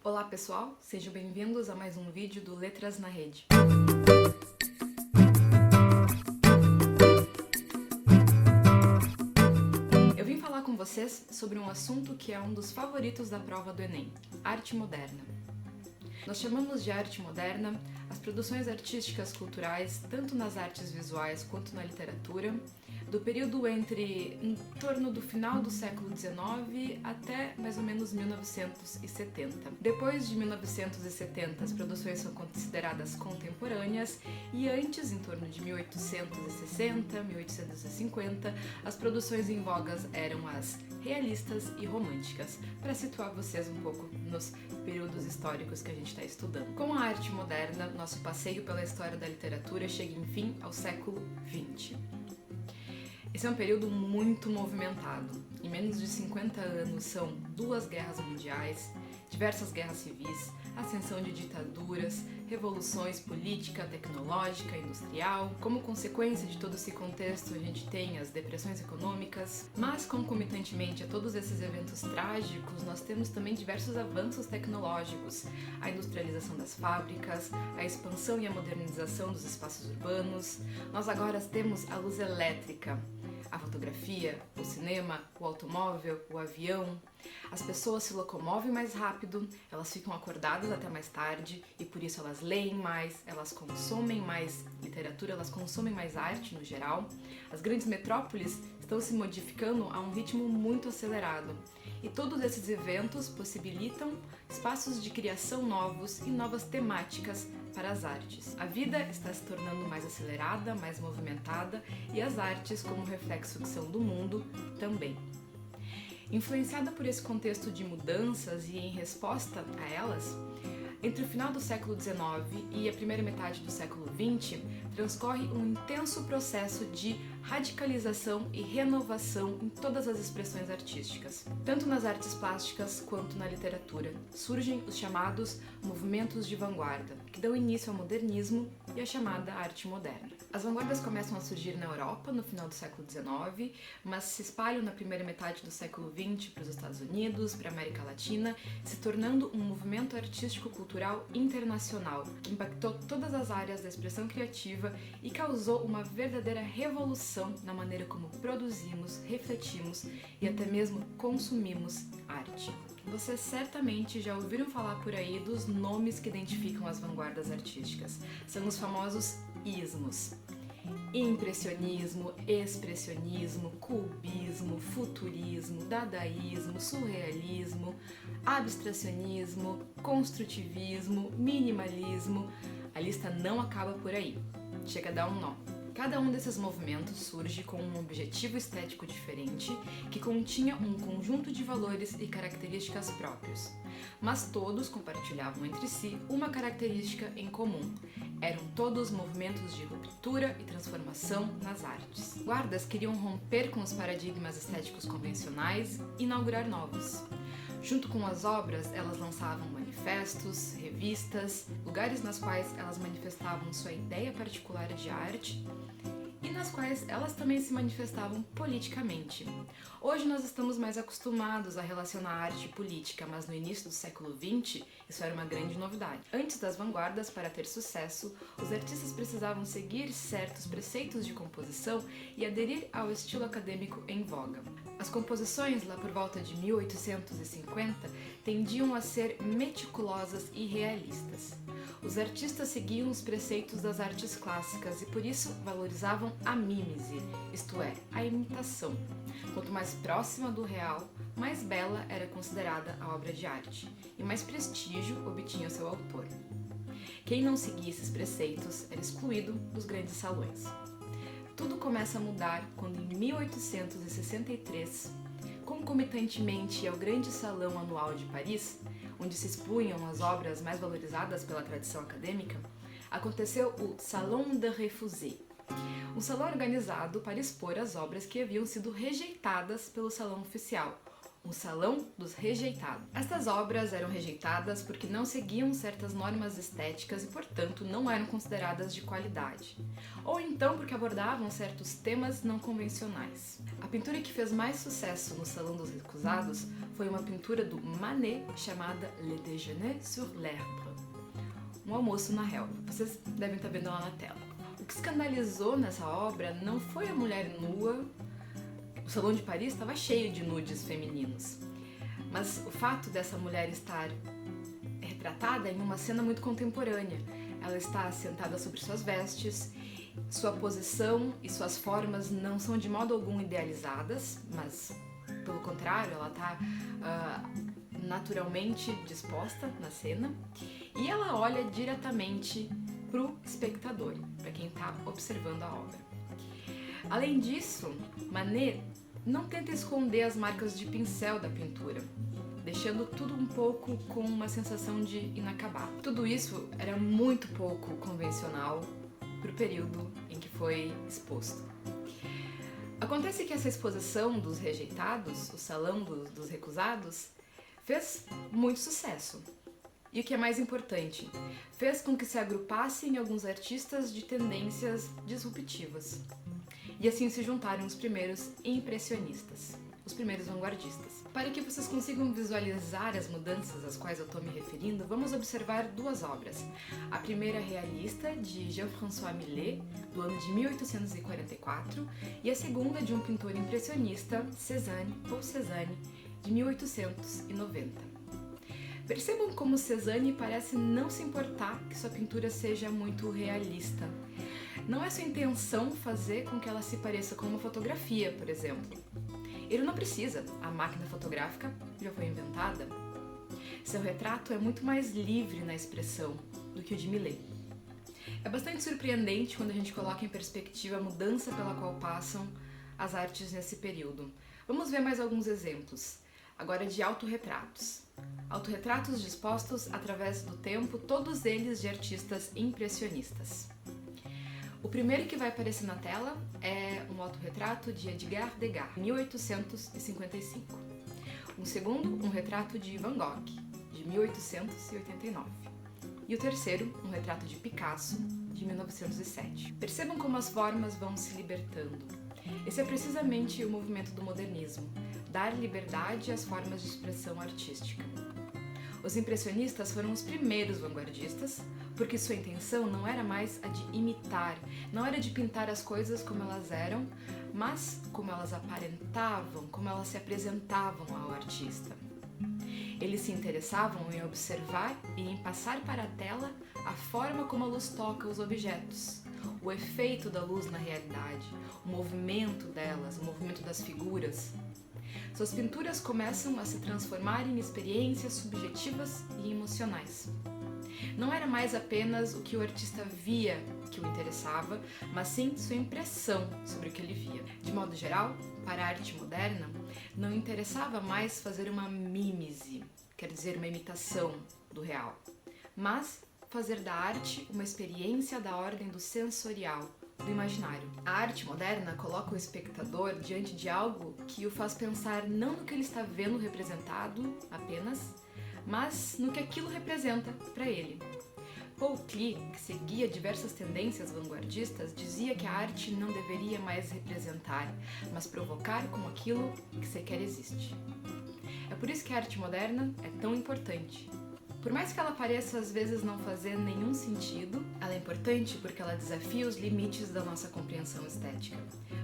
Olá pessoal, sejam bem-vindos a mais um vídeo do Letras na Rede. Eu vim falar com vocês sobre um assunto que é um dos favoritos da prova do Enem, arte moderna. Nós chamamos de arte moderna as produções artísticas culturais, tanto nas artes visuais quanto na literatura, do período entre em torno do final do século XIX até mais ou menos 1970. Depois de 1970, as produções são consideradas contemporâneas e antes, em torno de 1860, 1850, as produções em vogas eram as realistas e românticas, para situar vocês um pouco nos períodos históricos que a gente está estudando. Com a arte moderna, nosso passeio pela história da literatura chega enfim ao século XX. Esse é um período muito movimentado. Em menos de 50 anos são 2 guerras mundiais, diversas guerras civis, ascensão de ditaduras, revoluções política, tecnológica, industrial. Como consequência de todo esse contexto, a gente tem as depressões econômicas, mas concomitantemente a todos esses eventos trágicos, nós temos também diversos avanços tecnológicos, a industrialização das fábricas, a expansão e a modernização dos espaços urbanos. Nós agora temos a luz elétrica, a fotografia, o cinema, o automóvel, o avião. As pessoas se locomovem mais rápido, elas ficam acordadas até mais tarde e por isso elas leem mais, elas consomem mais literatura, elas consomem mais arte no geral. As grandes metrópoles estão se modificando a um ritmo muito acelerado e todos esses eventos possibilitam espaços de criação novos e novas temáticas para as artes. A vida está se tornando mais acelerada, mais movimentada e as artes, como reflexo que são do mundo, também. Influenciada por esse contexto de mudanças e em resposta a elas, entre o final do século XIX e a primeira metade do século XX, transcorre um intenso processo de radicalização e renovação em todas as expressões artísticas. Tanto nas artes plásticas quanto na literatura, surgem os chamados movimentos de vanguarda, que dão início ao modernismo e à chamada arte moderna. As vanguardas começam a surgir na Europa no final do século XIX, mas se espalham na primeira metade do século XX para os Estados Unidos, para a América Latina, se tornando um movimento artístico-cultural internacional, que impactou todas as áreas da expressão criativa e causou uma verdadeira revolução na maneira como produzimos, refletimos e até mesmo consumimos arte. Vocês certamente já ouviram falar por aí dos nomes que identificam as vanguardas artísticas. São os famosos ismos. Impressionismo, expressionismo, cubismo, futurismo, dadaísmo, surrealismo, abstracionismo, construtivismo, minimalismo. A lista não acaba por aí. Chega a dar um nó. Cada um desses movimentos surge com um objetivo estético diferente, que continha um conjunto de valores e características próprios. Mas todos compartilhavam entre si uma característica em comum. Eram todos movimentos de ruptura e transformação nas artes. Guardas queriam romper com os paradigmas estéticos convencionais e inaugurar novos. Junto com as obras, elas lançavam manifestos, revistas, lugares nas quais elas manifestavam sua ideia particular de arte e nas quais elas também se manifestavam politicamente. Hoje nós estamos mais acostumados a relacionar arte e política, mas no início do século XX isso era uma grande novidade. Antes das vanguardas, para ter sucesso, os artistas precisavam seguir certos preceitos de composição e aderir ao estilo acadêmico em voga. As composições, lá por volta de 1850, tendiam a ser meticulosas e realistas. Os artistas seguiam os preceitos das artes clássicas e por isso valorizavam a mímese, isto é, a imitação. Quanto mais próxima do real, mais bela era considerada a obra de arte e mais prestígio obtinha seu autor. Quem não seguia esses preceitos era excluído dos grandes salões. Tudo começa a mudar quando em 1863, concomitantemente ao Grande Salão Anual de Paris, onde se expunham as obras mais valorizadas pela tradição acadêmica, aconteceu o Salon des Refusés, um salão organizado para expor as obras que haviam sido rejeitadas pelo salão oficial, um salão dos rejeitados. Estas obras eram rejeitadas porque não seguiam certas normas estéticas e, portanto, não eram consideradas de qualidade. Ou então porque abordavam certos temas não convencionais. A pintura que fez mais sucesso no Salão dos Recusados foi uma pintura do Manet chamada Le Déjeuner sur l'herbe, um almoço na relva. Vocês devem estar vendo ela na tela. O que escandalizou nessa obra não foi a mulher nua. O Salão de Paris estava cheio de nudes femininos, mas o fato dessa mulher estar retratada em uma cena muito contemporânea. Ela está sentada sobre suas vestes, sua posição e suas formas não são de modo algum idealizadas, mas pelo contrário, ela está naturalmente disposta na cena e ela olha diretamente para o espectador, para quem está observando a obra. Além disso, Manet não tenta esconder as marcas de pincel da pintura, deixando tudo um pouco com uma sensação de inacabado. Tudo isso era muito pouco convencional para o período em que foi exposto. Acontece que essa exposição dos rejeitados, o Salão dos Recusados, fez muito sucesso. E o que é mais importante, fez com que se agrupassem alguns artistas de tendências disruptivas. E assim se juntaram os primeiros impressionistas, os primeiros vanguardistas. Para que vocês consigam visualizar as mudanças às quais eu estou me referindo, vamos observar duas obras. A primeira realista, de Jean-François Millet, do ano de 1844, e a segunda de um pintor impressionista, Paul Cézanne, de 1890. Percebam como Cézanne parece não se importar que sua pintura seja muito realista. Não é sua intenção fazer com que ela se pareça com uma fotografia, por exemplo. Ele não precisa, a máquina fotográfica já foi inventada. Seu retrato é muito mais livre na expressão do que o de Millet. É bastante surpreendente quando a gente coloca em perspectiva a mudança pela qual passam as artes nesse período. Vamos ver mais alguns exemplos, agora de autorretratos. Autorretratos dispostos através do tempo, todos eles de artistas impressionistas. O primeiro que vai aparecer na tela é um autorretrato de Edgar Degas, 1855. Um segundo, um retrato de Van Gogh, de 1889. E o terceiro, um retrato de Picasso, de 1907. Percebam como as formas vão se libertando. Esse é precisamente o movimento do modernismo, dar liberdade às formas de expressão artística. Os impressionistas foram os primeiros vanguardistas, porque sua intenção não era mais a de imitar, não era de pintar as coisas como elas eram, mas como elas aparentavam, como elas se apresentavam ao artista. Eles se interessavam em observar e em passar para a tela a forma como a luz toca os objetos, o efeito da luz na realidade, o movimento delas, o movimento das figuras. Suas pinturas começam a se transformar em experiências subjetivas e emocionais. Não era mais apenas o que o artista via que o interessava, mas sim sua impressão sobre o que ele via. De modo geral, para a arte moderna, não interessava mais fazer uma mímese, quer dizer, uma imitação do real, mas fazer da arte uma experiência da ordem do sensorial, do imaginário. A arte moderna coloca o espectador diante de algo que o faz pensar não no que ele está vendo representado apenas, mas no que aquilo representa para ele. Paul Klee, que seguia diversas tendências vanguardistas, dizia que a arte não deveria mais representar, mas provocar com aquilo que sequer existe. É por isso que a arte moderna é tão importante. Por mais que ela pareça às vezes não fazer nenhum sentido, ela é importante porque ela desafia os limites da nossa compreensão estética,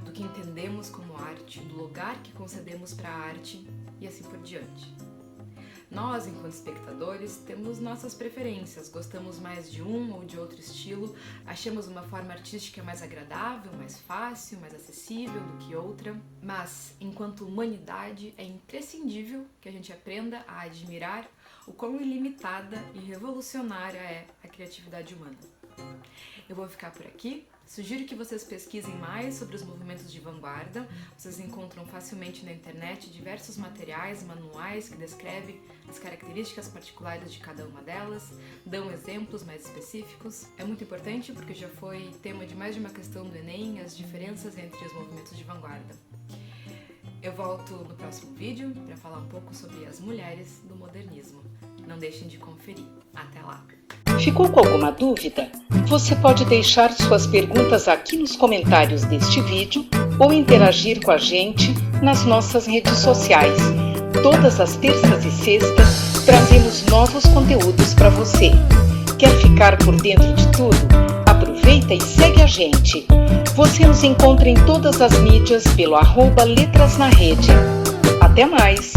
do que entendemos como arte, do lugar que concedemos para a arte e assim por diante. Nós, enquanto espectadores, temos nossas preferências, gostamos mais de um ou de outro estilo, achamos uma forma artística mais agradável, mais fácil, mais acessível do que outra, mas, enquanto humanidade, é imprescindível que a gente aprenda a admirar o quão ilimitada e revolucionária é a criatividade humana. Eu vou ficar por aqui. Sugiro que vocês pesquisem mais sobre os movimentos de vanguarda. Vocês encontram facilmente na internet diversos materiais, manuais que descrevem as características particulares de cada uma delas, dão exemplos mais específicos. É muito importante porque já foi tema de mais de uma questão do Enem, as diferenças entre os movimentos de vanguarda. Eu volto no próximo vídeo para falar um pouco sobre as mulheres do modernismo. Não deixem de conferir. Até lá! Ficou com alguma dúvida? Você pode deixar suas perguntas aqui nos comentários deste vídeo ou interagir com a gente nas nossas redes sociais. Todas as terças e sextas trazemos novos conteúdos para você. Quer ficar por dentro de tudo? Aproveita e segue a gente. Você nos encontra em todas as mídias pelo @letrasnarede. Até mais!